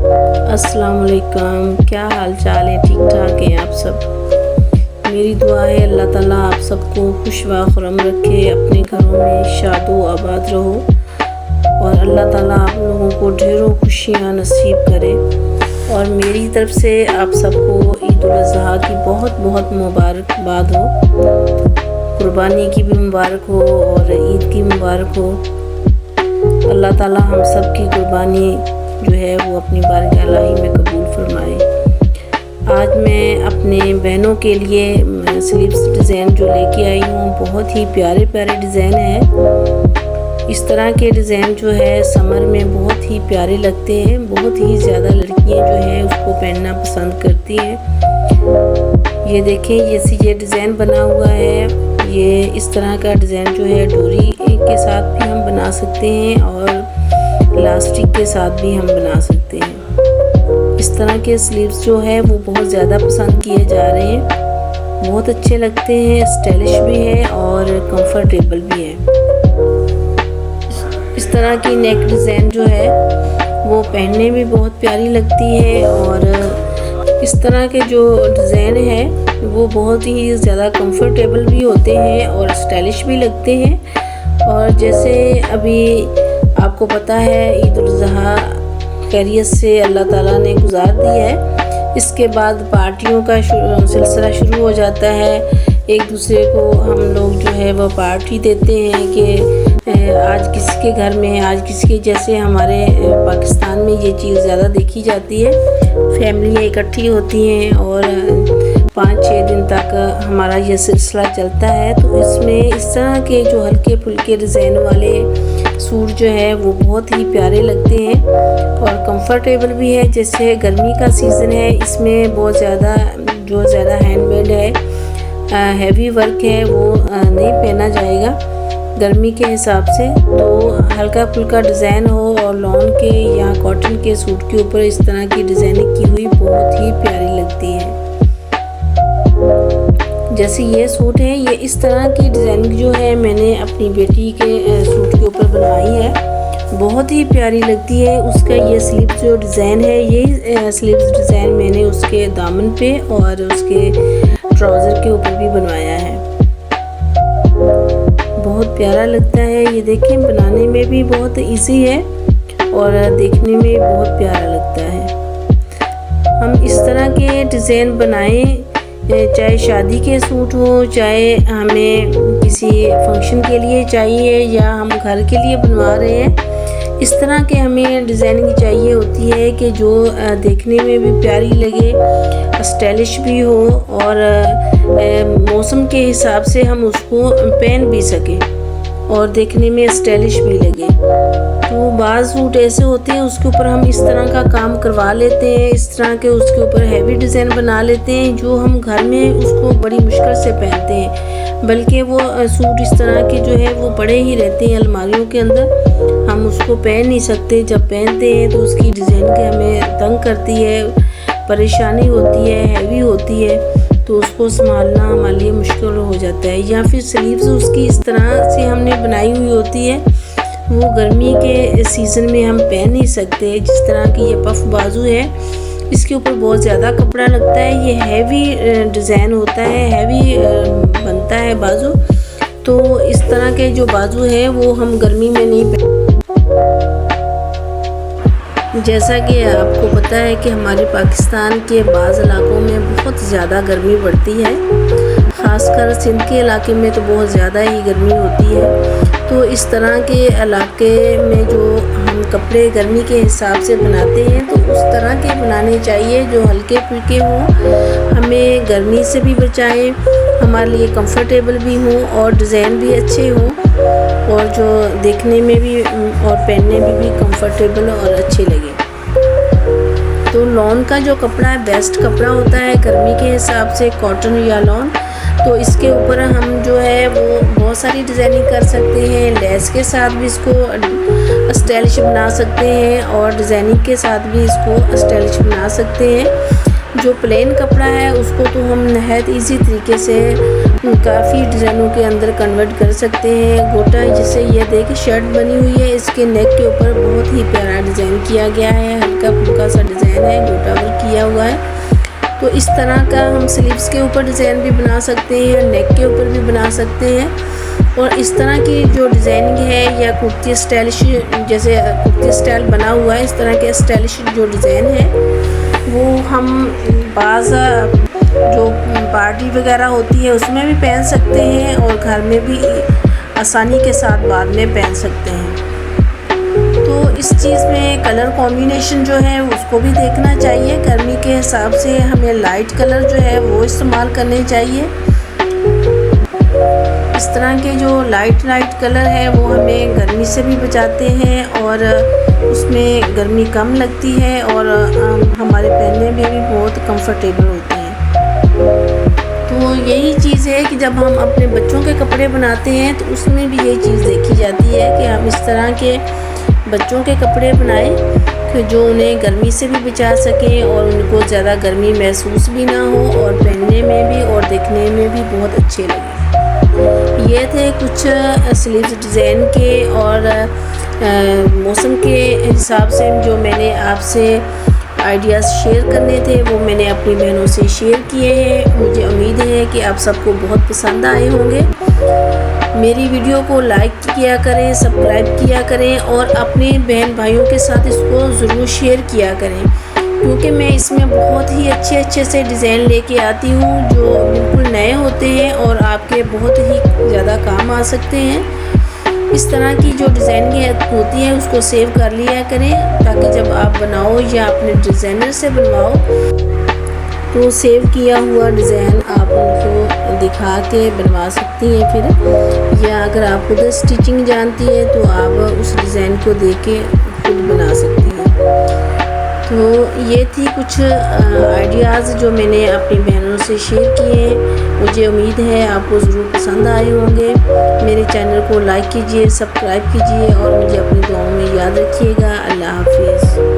अस्सलाम वालेकुम, क्या हाल चाल है? ठीक ठाक हैं आप सब? मेरी दुआ है अल्लाह ताला आप सबको खुश व खुरम रखे, अपने घरों में शादो आबाद रहो और अल्लाह ताला आप लोगों को ढेरों खुशियाँ नसीब करे। और मेरी तरफ से आप सबको ईद उल अज़हा की बहुत बहुत मुबारकबाद हो, कुर्बानी की भी मुबारक हो और ईद की मुबारक हो। अल्लाह ताला हम सब की कुर्बानी जो है वो अपनी बारगाह इलाही में कबूल फरमाए। आज मैं अपने बहनों के लिए स्लीव्स डिज़ाइन जो लेके आई हूँ, बहुत ही प्यारे प्यारे डिज़ाइन हैं। इस तरह के डिज़ाइन जो है समर में बहुत ही प्यारे लगते हैं, बहुत ही ज़्यादा लड़कियाँ जो है उसको पहनना पसंद करती हैं। ये देखें, ये डिज़ाइन बना हुआ है। ये इस तरह का डिज़ाइन जो है डोरी के साथ भी हम बना सकते हैं और इलास्टिक के साथ भी हम बना सकते हैं। इस तरह के स्लीव्स जो है वो बहुत ज़्यादा पसंद किए जा रहे हैं, बहुत अच्छे लगते हैं, स्टाइलिश भी है और कंफर्टेबल भी है। इस तरह की नेक डिज़ाइन जो है वो पहनने में बहुत प्यारी लगती है और इस तरह के जो डिज़ाइन है वो बहुत ही ज़्यादा कंफर्टेबल भी होते हैं और स्टाइलिश भी लगते हैं। और जैसे अभी आपको पता है ईद उल अज़हा खैरियत से अल्लाह ताला ने गुजार दी है, इसके बाद पार्टियों का सिलसिला शुरू हो जाता है। एक दूसरे को हम लोग जो है वो पार्टी देते हैं कि आज किसी के घर में, आज किसी के, जैसे हमारे पाकिस्तान में ये चीज़ ज़्यादा देखी जाती है। फैमिलियाँ इकट्ठी होती हैं और 5-6 दिन तक हमारा ये सिलसिला चलता है। तो इसमें इस तरह के जो हल्के फुल्के डिज़ाइन वाले सूट जो है वो बहुत ही प्यारे लगते हैं और कंफर्टेबल भी है। जैसे गर्मी का सीज़न है, इसमें बहुत ज़्यादा हैंडमेड है, हैवी वर्क है, वो नहीं पहना जाएगा गर्मी के हिसाब से। तो हल्का फुल्का डिज़ाइन हो और लॉन के या कॉटन के सूट के ऊपर इस तरह की डिज़ाइनिंग की हुई बहुत ही प्यारी लगती है। जैसे ये सूट है, ये इस तरह की डिज़ाइनिंग जो है मैंने अपनी बेटी के सूट के ऊपर बनवाई है, बहुत ही प्यारी लगती है। उसका ये स्लीव्स जो डिज़ाइन है, ये स्लीव्स डिज़ाइन मैंने उसके दामन पे और उसके ट्राउज़र के ऊपर भी बनवाया है। बहुत प्यारा लगता है। ये देखें, बनाने में भी बहुत इजी है और देखने में बहुत प्यारा लगता है। हम इस तरह के डिज़ाइन बनाएं, चाहे शादी के सूट हो, चाहे हमें किसी फंक्शन के लिए चाहिए या हम घर के लिए बनवा रहे हैं, इस तरह के हमें डिज़ाइनिंग चाहिए होती है कि जो देखने में भी प्यारी लगे, स्टाइलिश भी हो और मौसम के हिसाब से हम उसको पहन भी सकें और देखने में स्टाइलिश भी लगे। तो बाज़ सूट ऐसे होते हैं उसके ऊपर हम इस तरह का काम करवा लेते हैं, इस तरह के उसके ऊपर हैवी डिज़ाइन बना लेते हैं जो हम घर में उसको बड़ी मुश्किल से पहनते हैं, बल्कि वो सूट इस तरह के जो है वो पड़े ही रहते हैं अलमारियों के अंदर, हम उसको पहन नहीं सकते। जब पहनते हैं तो उसकी डिज़ाइन के हमें तंग करती है, परेशानी होती है, हैवी होती है, तो उसको संभालना हमारे लिए मुश्किल हो जाता है। या फिर स्लीव्स उसकी इस तरह से हमने बनाई हुई होती है, वो गर्मी के सीज़न में हम पहन नहीं सकते। जिस तरह की ये पफ बाजू है, इसके ऊपर बहुत ज़्यादा कपड़ा लगता है, ये हैवी डिज़ाइन होता है, हैवी बनता है बाजू। तो इस तरह के जो बाजू है वो हम गर्मी में नहीं पहन। जैसा कि आपको पता है कि हमारे पाकिस्तान के बाज़ इलाकों में बहुत ज़्यादा गर्मी पड़ती है, ख़ासकर सिंध के इलाके में तो बहुत ज़्यादा ही गर्मी होती है। तो इस तरह के इलाके में जो हम कपड़े गर्मी के हिसाब से बनाते हैं, तो उस तरह के बनाने चाहिए जो हल्के फुल्के हों, हमें गर्मी से भी बचाएं, हमारे लिए कंफर्टेबल भी हों और डिज़ाइन भी अच्छे हों और जो देखने में भी और पहनने में भी कंफर्टेबल और अच्छे लगे। तो लॉन का जो कपड़ा है बेस्ट कपड़ा होता है गर्मी के हिसाब से, कॉटन या लॉन। तो इसके ऊपर हम जो है वो बहुत सारी डिज़ाइनिंग कर सकते हैं, लेस के साथ भी इसको स्टाइलिश बना सकते हैं और डिज़ाइनिंग के साथ भी इसको स्टाइलिश बना सकते हैं। जो प्लेन कपड़ा है उसको तो हम नहायत ईजी तरीके से काफ़ी डिज़ाइनों के अंदर कन्वर्ट कर सकते हैं। गोटा जैसे ये देखिए शर्ट बनी हुई है, इसके नेक के ऊपर बहुत ही प्यारा डिज़ाइन किया गया है, हल्का फुल्का सा डिज़ाइन है, गोटा वर्क किया हुआ है। तो इस तरह का हम स्लीव्स के ऊपर डिज़ाइन भी बना सकते हैं, नेक के ऊपर भी बना सकते हैं। और इस तरह की जो डिज़ाइनिंग है या कुर्ती स्टाइलिश, जैसे कुर्ती स्टाइल बना हुआ है, इस तरह के स्टाइलिश जो डिज़ाइन है वो हम बाज़ जो पार्टी वगैरह होती है उसमें भी पहन सकते हैं और घर में भी आसानी के साथ बाद में पहन सकते हैं। तो इस चीज़ में कलर कॉम्बिनेशन जो है उसको भी देखना चाहिए। गर्मी के हिसाब से हमें लाइट कलर जो है वो इस्तेमाल करने चाहिए। इस तरह के जो लाइट कलर है वो हमें गर्मी से भी बचाते हैं और उसमें गर्मी कम लगती है और हमारे पहनने में भी बहुत कंफर्टेबल होते हैं। तो यही चीज़ है कि जब हम अपने बच्चों के कपड़े बनाते हैं तो उसमें भी यही चीज़ देखी जाती है कि हम इस तरह के बच्चों के कपड़े बनाएं कि जो उन्हें गर्मी से भी बचा सकें और उनको ज़्यादा गर्मी महसूस भी ना हो और पहनने में भी और देखने में भी बहुत अच्छे लगें। ये थे कुछ स्लीव्स डिज़ाइन के और मौसम के हिसाब से जो मैंने आपसे आइडियाज़ शेयर करने थे वो मैंने अपनी बहनों से शेयर किए हैं। मुझे उम्मीद है कि आप सबको बहुत पसंद आए होंगे। मेरी वीडियो को लाइक किया करें, सब्सक्राइब किया करें और अपने बहन भाइयों के साथ इसको ज़रूर शेयर किया करें, क्योंकि मैं इसमें बहुत ही अच्छे से डिज़ाइन लेके आती हूँ जो बिल्कुल नए होते हैं और आपके बहुत ही ज़्यादा काम आ सकते हैं। इस तरह की जो डिज़ाइनिंग होती है उसको सेव कर लिया करें ताकि जब आप बनाओ या अपने डिज़ाइनर से बनवाओ तो सेव किया हुआ डिज़ाइन आप उनको दिखा के बनवा सकती हैं फिर, या अगर आप खुद स्टिचिंग जानती है तो आप उस डिज़ाइन को देख के खुद बना सकती हैं। तो ये थी कुछ आइडियाज़ जो मैंने अपनी बहनों से शेयर किए हैं। मुझे उम्मीद है आपको ज़रूर पसंद आए होंगे। मेरे चैनल को लाइक कीजिए, सब्सक्राइब कीजिए और मुझे अपनी दुआओं में याद रखिएगा। अल्लाह हाफिज़।